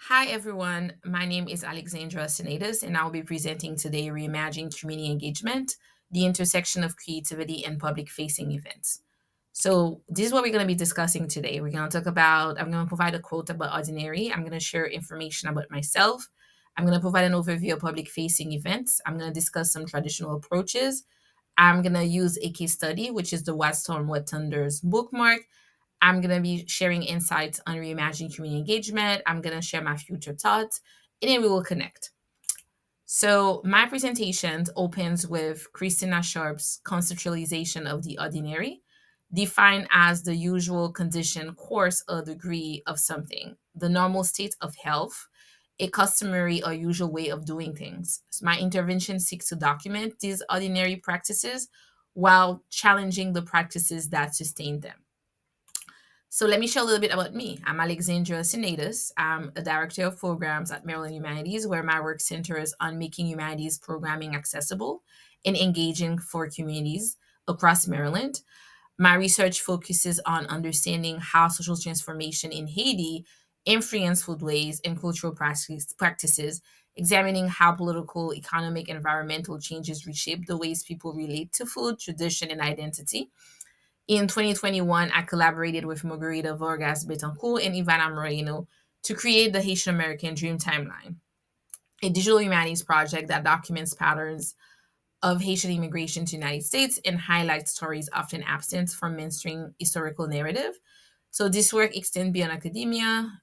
Hi, everyone. My name is Alexandra Cenatus, and I'll be presenting today Reimagining Community Engagement, the intersection of creativity and public facing events. So, this is what we're going to be discussing today. I'm going to provide a quote about ordinary. I'm going to share information about myself. I'm going to provide an overview of public facing events. I'm going to discuss some traditional approaches. I'm going to use a case study, which is the What Storm, What Thunders bookmark. I'm going to be sharing insights on reimagining community engagement. I'm going to share my future thoughts, and then we will connect. So, my presentation opens with Christina Sharp's conceptualization of the ordinary, defined as the usual condition, course, or degree of something, the normal state of health, a customary or usual way of doing things. So my intervention seeks to document these ordinary practices while challenging the practices that sustain them. So let me share a little bit about me. I'm Alexandra Cenatus. I'm a director of programs at Maryland Humanities, where my work centers on making humanities programming accessible and engaging for communities across Maryland. My research focuses on understanding how social transformation in Haiti influence foodways and cultural practices, examining how political, economic, environmental changes reshape the ways people relate to food, tradition, and identity. In 2021, I collaborated with Margarita Vargas Betancourt and Ivana Moreno to create the Haitian American Dream Timeline, a digital humanities project that documents patterns of Haitian immigration to the United States and highlights stories often absent from mainstream historical narrative. So this work extends beyond academia.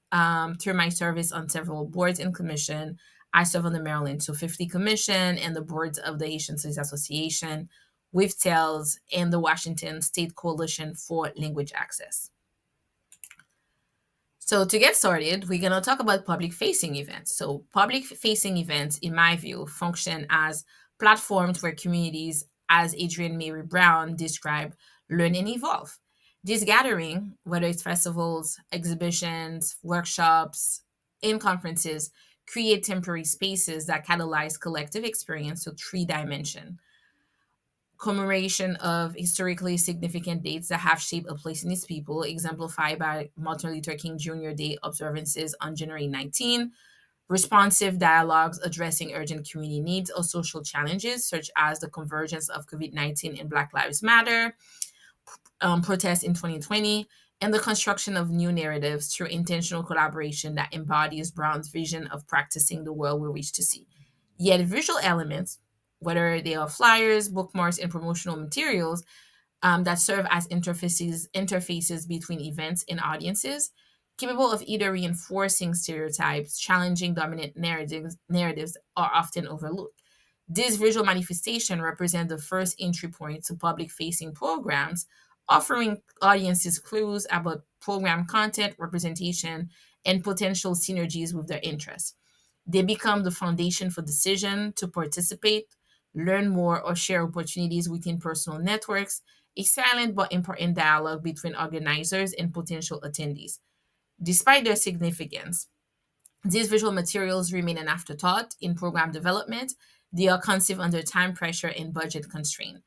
Through my service on several boards and commission, I serve on the Maryland 250 Commission and the boards of the Haitian Studies Association, with TELS, and the Washington State Coalition for Language Access. So to get started, we're going to talk about public facing events. So public facing events, in my view, function as platforms where communities, as Adrienne Mary Brown described, learn and evolve. This gathering, whether it's festivals, exhibitions, workshops, and conferences, create temporary spaces that catalyze collective experience to three dimension commemoration of historically significant dates that have shaped a place in its people, exemplified by Martin Luther King Jr. Day observances on January 19, responsive dialogues addressing urgent community needs or social challenges, such as the convergence of COVID-19 and Black Lives Matter, protests in 2020, and the construction of new narratives through intentional collaboration that embodies Brown's vision of practicing the world we wish to see. Yet visual elements, whether they are flyers, bookmarks, and promotional materials that serve as interfaces between events and audiences, capable of either reinforcing stereotypes, challenging dominant narratives are often overlooked. This visual manifestation represent the first entry point to public-facing programs, offering audiences clues about program content, representation, and potential synergies with their interests. They become the foundation for decision to participate, learn more, or share opportunities within personal networks, a silent but important dialogue between organizers and potential attendees. Despite their significance, these visual materials remain an afterthought in program development. They are conceived under time pressure and budget constraint.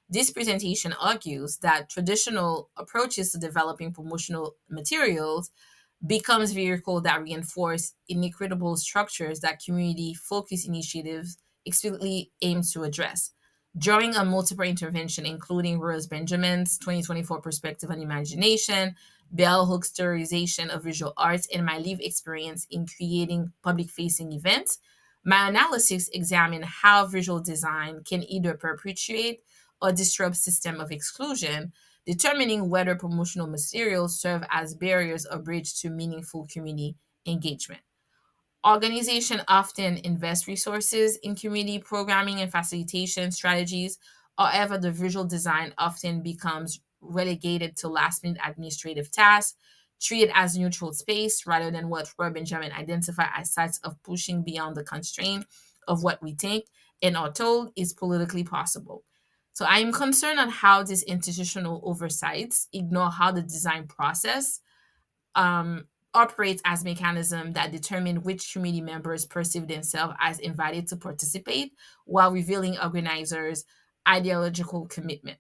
This presentation argues that traditional approaches to developing promotional materials becomes vehicle that reinforce inequitable structures that community focused initiatives explicitly aim to address. Drawing on multiple intervention, including Rose Benjamin's 2024 perspective on imagination, Bell Hook's theorization of visual arts, and my lived experience in creating public-facing events, my analysis examined how visual design can either perpetuate or disrupt system of exclusion, determining whether promotional materials serve as barriers or bridge to meaningful community engagement. Organizations often invest resources in community programming and facilitation strategies. However, the visual design often becomes relegated to last minute administrative tasks, treated as neutral space rather than what Roy Benjamin identified as sites of pushing beyond the constraint of what we think and are told is politically possible. So I am concerned on how these institutional oversights ignore how the design process operates as mechanism that determine which community members perceive themselves as invited to participate while revealing organizers' ideological commitment.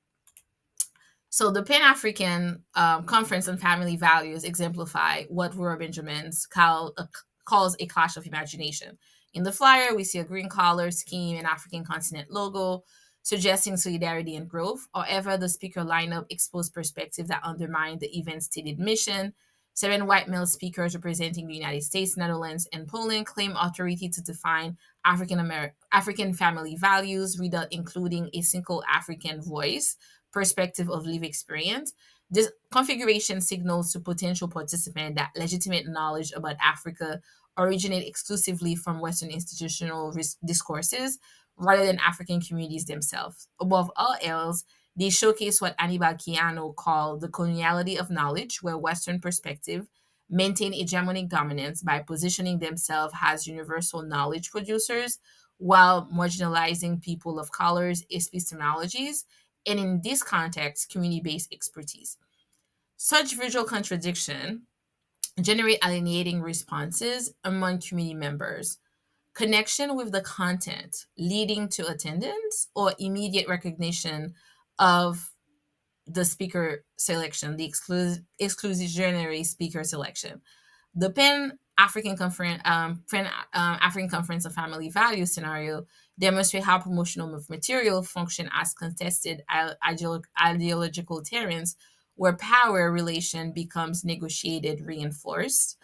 So the Pan-African Conference on Family Values exemplify what Roy Benjamin's calls a clash of imagination. In the flyer, we see a green color scheme and African continent logo, suggesting solidarity and growth. However, the speaker lineup exposed perspectives that undermine the event's stated mission. Seven white male speakers representing the United States, Netherlands, and Poland claim authority to define African family values without including a single African voice, perspective of lived experience. This configuration signals to potential participants that legitimate knowledge about Africa originate exclusively from Western institutional discourses rather than African communities themselves. Above all else, they showcase what Anibal Kiano called the coloniality of knowledge, where Western perspective maintain hegemonic dominance by positioning themselves as universal knowledge producers while marginalizing people of colors, epistemologies, and in this context, community-based expertise. Such visual contradiction generate alienating responses among community members. Connection with the content leading to attendance or immediate recognition of the speaker selection, the exclusionary speaker selection. The Pan African Conference of Family Values scenario demonstrate how promotional material function as contested ideological terrains where power relation becomes negotiated, reinforced.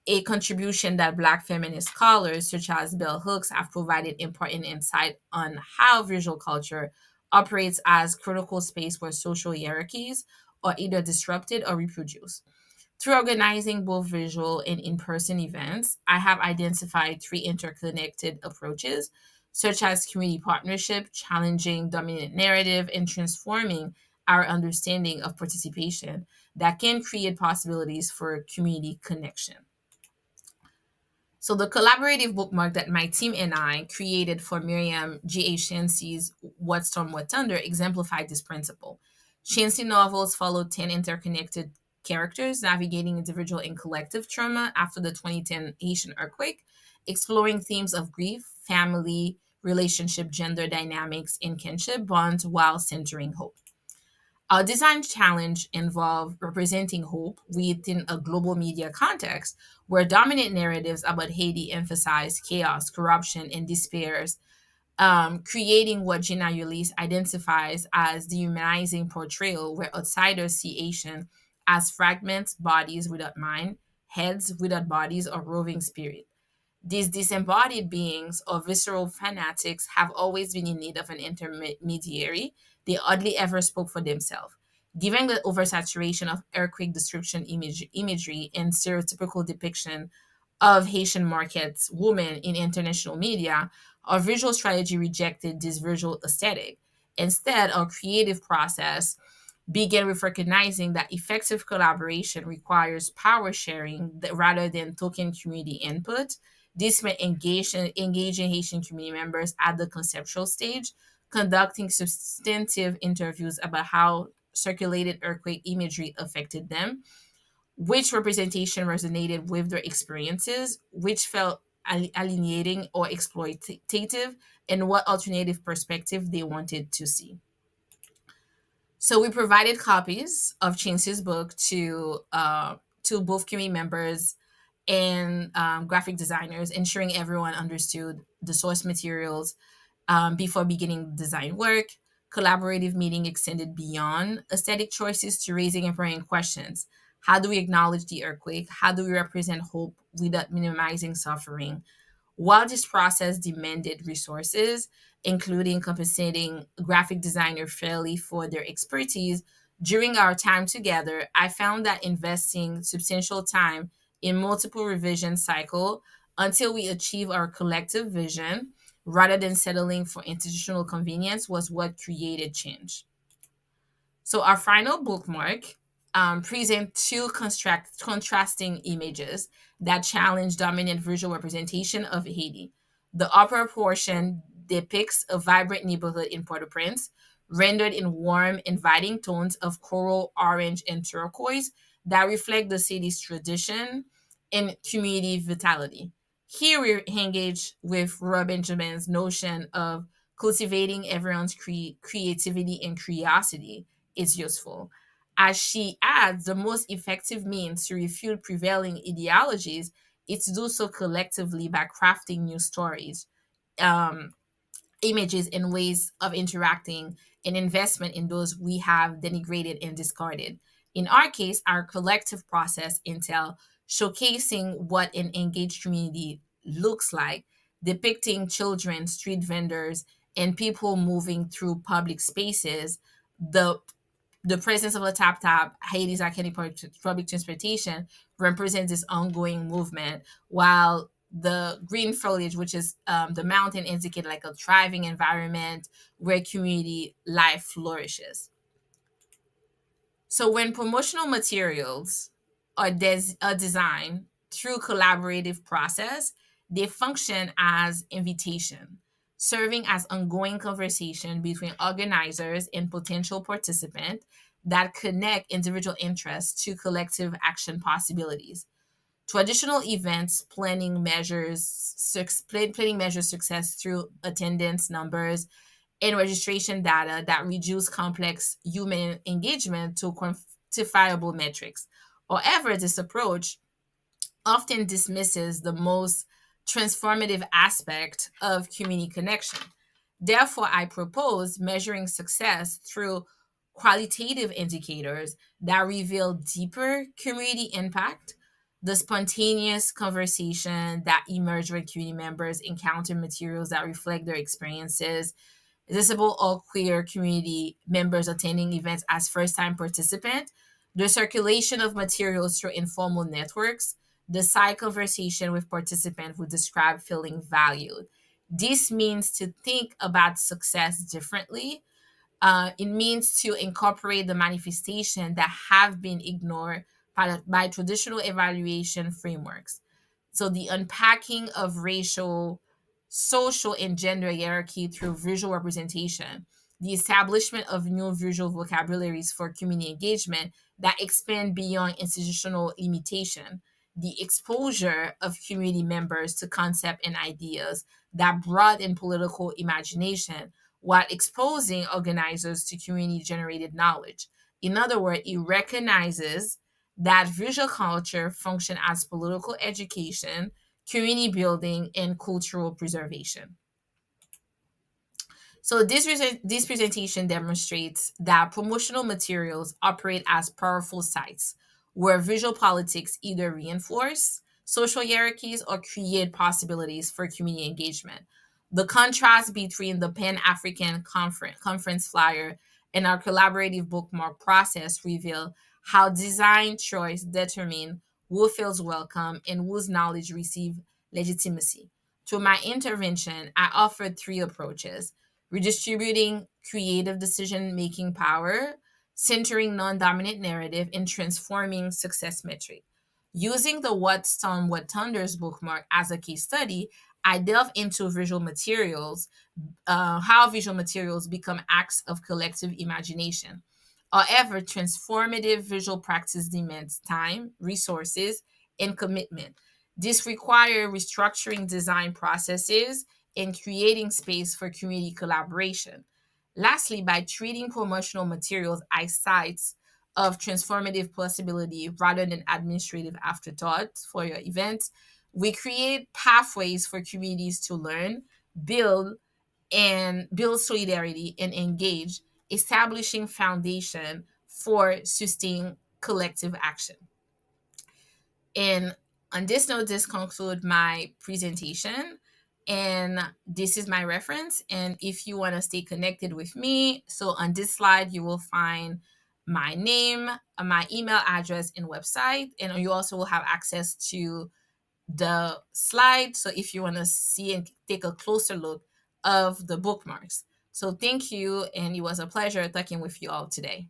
A contribution that Black feminist scholars such as Bell Hooks have provided important insight on how visual culture operates as critical space where social hierarchies are either disrupted or reproduced. Through organizing both visual and in person events, I have identified three interconnected approaches, such as community partnership, challenging dominant narrative, and transforming our understanding of participation that can create possibilities for community connection. So the collaborative bookmark that my team and I created for Miriam G.H. Shansi's What Storm, What Thunder exemplified this principle. Shansi novels follow 10 interconnected characters navigating individual and collective trauma after the 2010 Haitian earthquake, exploring themes of grief, family, relationship, gender dynamics, and kinship bonds while centering hope. Our design challenge involved representing hope within a global media context where dominant narratives about Haiti emphasize chaos, corruption, and despair, creating what Gina Ulysse identifies as dehumanizing portrayal where outsiders see Asian as fragments, bodies without mind, heads without bodies, or roving spirit. These disembodied beings or visceral fanatics have always been in need of an intermediary. They hardly ever spoke for themselves. Given the oversaturation of earthquake destruction imagery and stereotypical depiction of Haitian markets women in international media, our visual strategy rejected this visual aesthetic. Instead, our creative process began with recognizing that effective collaboration requires power sharing rather than token community input. This meant engaging Haitian community members at the conceptual stage, conducting substantive interviews about how circulated earthquake imagery affected them, which representation resonated with their experiences, which felt alienating or exploitative, and what alternative perspective they wanted to see. So we provided copies of Chinsu's book to both community members and graphic designers, ensuring everyone understood the source materials before beginning design work. Collaborative meeting extended beyond aesthetic choices to raising important questions. How do we acknowledge the earthquake? How do we represent hope without minimizing suffering? While this process demanded resources, including compensating graphic designer fairly for their expertise, during our time together, I found that investing substantial time in multiple revision cycle until we achieve our collective vision rather than settling for institutional convenience was what created change. So our final bookmark present two contrasting images that challenge dominant visual representation of Haiti. The upper portion depicts a vibrant neighborhood in Port-au-Prince, rendered in warm, inviting tones of coral, orange, and turquoise that reflect the city's tradition and community vitality. Here we engage with Roy Benjamin's notion of cultivating everyone's creativity and curiosity is useful. As she adds, the most effective means to refute prevailing ideologies it's do so collectively by crafting new stories, um, images, and ways of interacting, and investment in those we have denigrated and discarded. In our case, our collective process entail showcasing what an engaged community looks like, depicting children, street vendors, and people moving through public spaces, the the presence of a tap tap Haiti's iconic public transportation represents this ongoing movement, while the green foliage, which is the mountain, indicate like a thriving environment where community life flourishes. So when promotional materials are designed through collaborative process, they function as invitation, serving as ongoing conversation between organizers and potential participants that connect individual interests to collective action possibilities. Traditional events planning measures success through attendance numbers and registration data that reduce complex human engagement to quantifiable metrics. However, this approach often dismisses the most transformative aspect of community connection. Therefore, I propose measuring success through qualitative indicators that reveal deeper community impact, the spontaneous conversation that emerge when community members encounter materials that reflect their experiences, visible or queer community members attending events as first time participants, the circulation of materials through informal networks, the side conversation with participants who describe feeling valued. This means to think about success differently. It means to incorporate the manifestation that have been ignored by traditional evaluation frameworks. So the unpacking of racial, social, and gender hierarchy through visual representation, the establishment of new visual vocabularies for community engagement that expand beyond institutional limitation, the exposure of community members to concepts and ideas that broaden political imagination while exposing organizers to community generated knowledge. In other words, it recognizes that visual culture function as political education, community building, and cultural preservation. So this presentation demonstrates that promotional materials operate as powerful sites where visual politics either reinforce social hierarchies or create possibilities for community engagement. The contrast between the Pan-African conference flyer and our collaborative bookmark process reveal how design choice determine who feels welcome and whose knowledge receive legitimacy. Through my intervention, I offered three approaches: redistributing creative decision making power, centering non dominant narrative, and transforming success metric. Using the What Storm, What Thunders bookmark as a case study, I delve into visual materials, how visual materials become acts of collective imagination. However, transformative visual practice demands time, resources, and commitment. This requires restructuring design processes and creating space for community collaboration. Lastly, by treating promotional materials as sites of transformative possibility rather than administrative afterthoughts for your event, we create pathways for communities to learn, build, build solidarity and engage, establishing foundation for sustained collective action. And on this note, this concludes my presentation. And this is my reference. And if you want to stay connected with me, so on this slide, you will find my name, my email address, and website. And you also will have access to the slide. So if you want to see and take a closer look of the bookmarks. So thank you. And it was a pleasure talking with you all today.